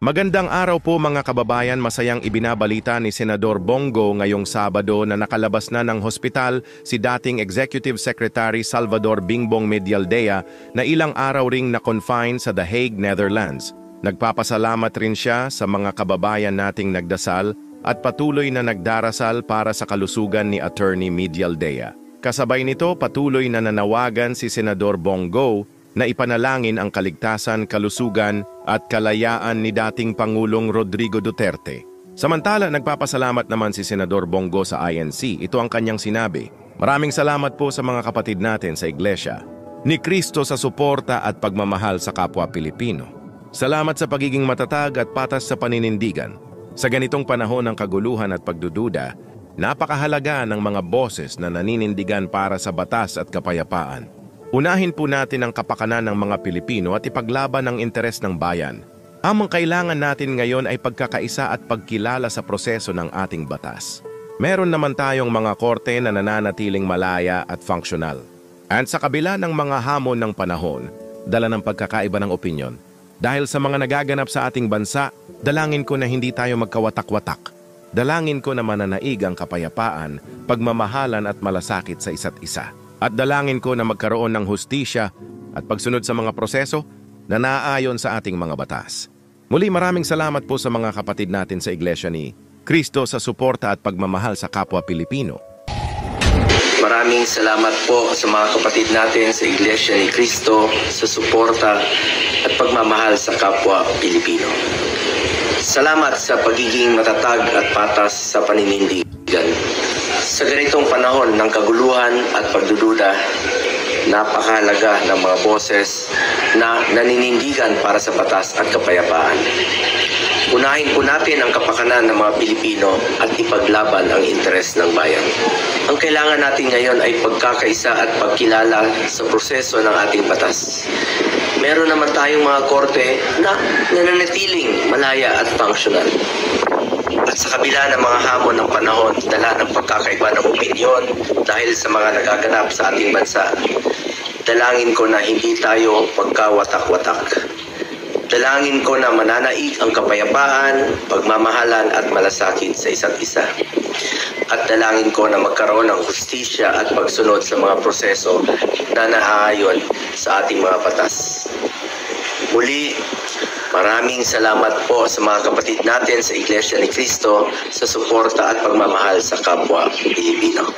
Magandang araw po mga kababayan, masayang ibinabalita ni Senador Bongo ngayong Sabado na nakalabas na ng hospital si dating Executive Secretary Salvador Bingbong Medialdea na ilang araw ring na-confine sa The Hague, Netherlands. Nagpapasalamat rin siya sa mga kababayan nating nagdasal at patuloy na nagdarasal para sa kalusugan ni Attorney Medialdea. Kasabay nito, patuloy na nanawagan si Senador Bongo na ipanalangin ang kaligtasan, kalusugan at kalayaan ni dating Pangulong Rodrigo Duterte. Samantala, nagpapasalamat naman si Senador Bongo sa INC. Ito ang kanyang sinabi: "Maraming salamat po sa mga kapatid natin sa Iglesia ni Cristo sa suporta at pagmamahal sa kapwa Pilipino. Salamat sa pagiging matatag at patas sa paninindigan. Sa ganitong panahon ng kaguluhan at pagdududa, napakahalaga ng mga boses na naninindigan para sa batas at kapayapaan. Unahin po natin ang kapakanan ng mga Pilipino at ipaglaban ang interes ng bayan. Ang kailangan natin ngayon ay pagkakaisa at pagkilala sa proseso ng ating batas. Meron naman tayong mga korte na nananatiling malaya at functional. At sa kabila ng mga hamon ng panahon, dala ng pagkakaiba ng opinyon, dahil sa mga nagaganap sa ating bansa, dalangin ko na hindi tayo magkawatak-watak. Dalangin ko na mananaig ang kapayapaan, pagmamahalan at malasakit sa isa't isa. At dalangin ko na magkaroon ng hustisya at pagsunod sa mga proseso na naaayon sa ating mga batas. Muli, maraming salamat po sa mga kapatid natin sa Iglesia ni Cristo sa suporta at pagmamahal sa kapwa Pilipino." Maraming salamat po sa mga kapatid natin sa Iglesia ni Cristo sa suporta at pagmamahal sa kapwa Pilipino. Salamat sa pagiging matatag at patas sa paninindigan. Sa ganitong panahon ng kaguluhan at pagdududa, napakahalaga ng mga boses na naninindigan para sa batas at kapayapaan. Unahin po natin ang kapakanan ng mga Pilipino at ipaglaban ang interes ng bayan. Ang kailangan natin ngayon ay pagkakaisa at pagkilala sa proseso ng ating batas. Meron naman tayong mga korte na nananatiling malaya at functional. At sa kabila ng mga hamon ng panahon, dala ng pagkakaiba ng opinyon dahil sa mga nagaganap sa ating bansa, dalangin ko na hindi tayo pagkawatak-watak. Dalangin ko na mananaig ang kapayapaan, pagmamahalan at malasakit sa isa't isa. At dalangin ko na magkaroon ng hustisya at pagsunod sa mga proseso na naaayon sa ating mga batas. Muli, maraming salamat po sa mga kapatid natin sa Iglesia ni Cristo sa suporta at pagmamahal sa kapwa Pilipino.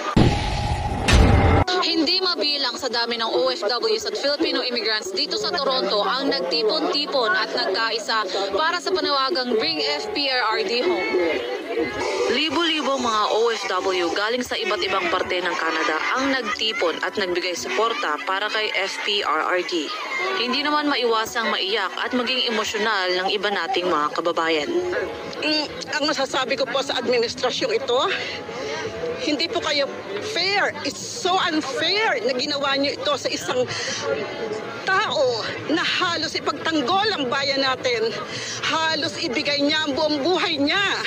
Hindi mabilang sa dami ng OFWs at Filipino immigrants dito sa Toronto ang nagtipon-tipon at nagkaisa para sa panawagang Bring FPRRD Home. Libo-libo mga OFW galing sa iba't ibang parte ng Canada ang nagtipon at nagbigay suporta para kay FPRRD. Hindi naman maiwasang maiyak at maging emosyonal ng iba nating mga kababayan. Ang masasabi ko po sa administrasyong ito, hindi po kayo fair. It's so unfair na ginawa niyo ito sa isang tao na halos ipagtanggol ang bayan natin. Halos ibigay niya ang buong buhay niya.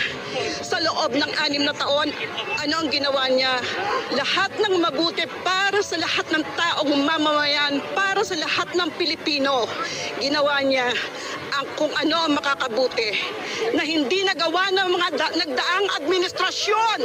Sa loob ng 6 na taon, ano ang ginawa niya? Lahat ng mabuti para sa lahat ng taong mamamayan, para sa lahat ng Pilipino. Ginawa niya ang kung ano ang makakabuti na hindi nagawa ng mga nagdaang administrasyon.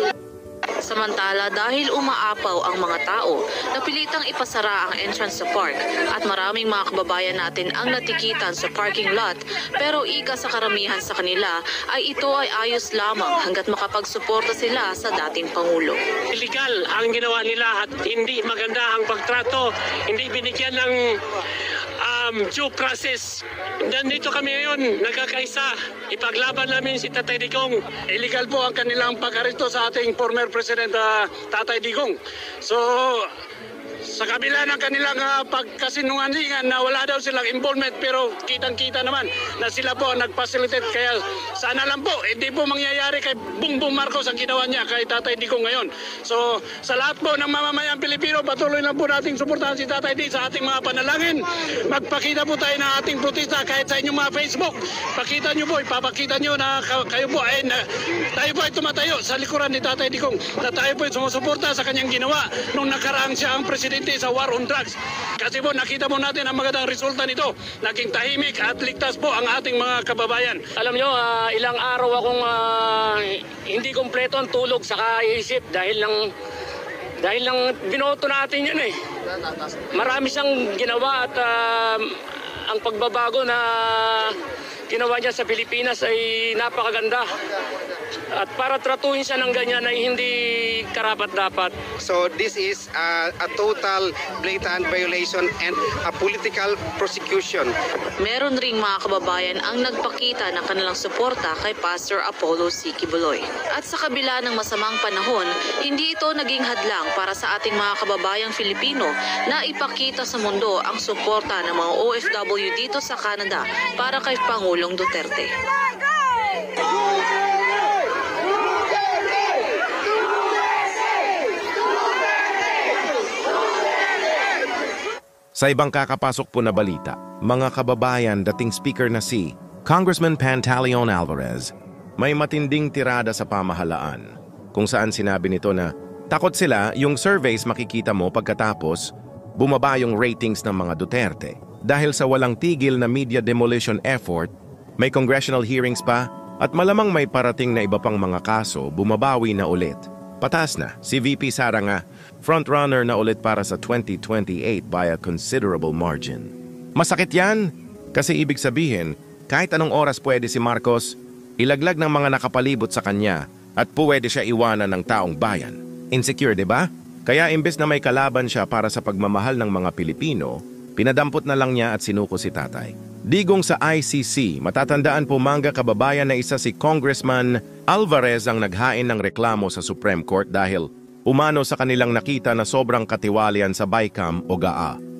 Samantala, dahil umaapaw ang mga tao, napilitang ipasara ang entrance sa park at maraming mga kababayan natin ang natikitan sa parking lot, pero ika sa karamihan sa kanila ay ito ay ayos lamang hanggat makapagsuporta sila sa dating Pangulo. Illegal ang ginawa nila at hindi maganda ang pagtrato, hindi binigyan ng due process. Nandito kami ngayon, nagkakaisa. Ipaglaban namin si Tatay Digong. Illegal po ang kanilang pag-aresto sa ating former President Tatay Digong. So, sa kabila ng kanilang pagkasinungalingan na wala daw silang involvement, pero kitang-kita naman na sila po nag-facilitate. Kaya sana lang po, hindi po mangyayari kay Bongbong Marcos ang ginawa niya kay Tatay Digong ngayon. So sa lahat po ng mamamayang Pilipino, patuloy lang po nating suportahan si Tatay Digong sa ating mga panalangin. Magpakita po tayo ng ating protesta kahit sa inyong mga Facebook. Pakita nyo po, ipapakita nyo na kayo po ay tayo po ay tumatayo sa likuran ni Tatay Digong, na tayo po ay sumusuporta sa kanyang ginawa nung nakaraang siya ang presidente presidente sa war on drugs. Kasi po nakita mo natin ang magandang resulta nito. Naging tahimik at ligtas po ang ating mga kababayan. Alam nyo, ilang araw akong hindi kompleto ang tulog sa kaisip dahil lang binoto natin yan eh. Marami siyang ginawa at ang pagbabago na ginawa niya sa Pilipinas ay napakaganda. At para tratuhin siya ng ganyan ay hindi karapat-dapat. So this is a total blatant violation and a political prosecution. Meron ring mga kababayan ang nagpakita ng kanilang suporta kay Pastor Apollo C. Quiboloy. At sa kabila ng masamang panahon, hindi ito naging hadlang para sa ating mga kababayang Filipino na ipakita sa mundo ang suporta ng mga OFW dito sa Canada para kay Pangulong Duterte. Sa ibang kakapasok po na balita, mga kababayan, dating speaker na si Congressman Pantaleon Alvarez may matinding tirada sa pamahalaan kung saan sinabi nito na takot sila yung surveys makikita mo pagkatapos bumaba yung ratings ng mga Duterte. Dahil sa walang tigil na media demolition effort, may congressional hearings pa at malamang may parating na iba pang mga kaso, bumabawi na ulit. Patas na, si VP Sara nga, frontrunner na ulit para sa 2028 by a considerable margin. Masakit yan, kasi ibig sabihin, kahit anong oras pwede si Marcos, ilaglag ng mga nakapalibot sa kanya at pwede siya iwanan ng taong bayan. Insecure, di ba? Kaya imbes na may kalaban siya para sa pagmamahal ng mga Pilipino, pinadampot na lang niya at sinuko si tatay. Digong sa ICC, matatandaan po mga kababayan na isa si Congressman Alvarez ang naghain ng reklamo sa Supreme Court dahil umano sa kanilang nakita na sobrang katiwalian sa BICAM o GAA.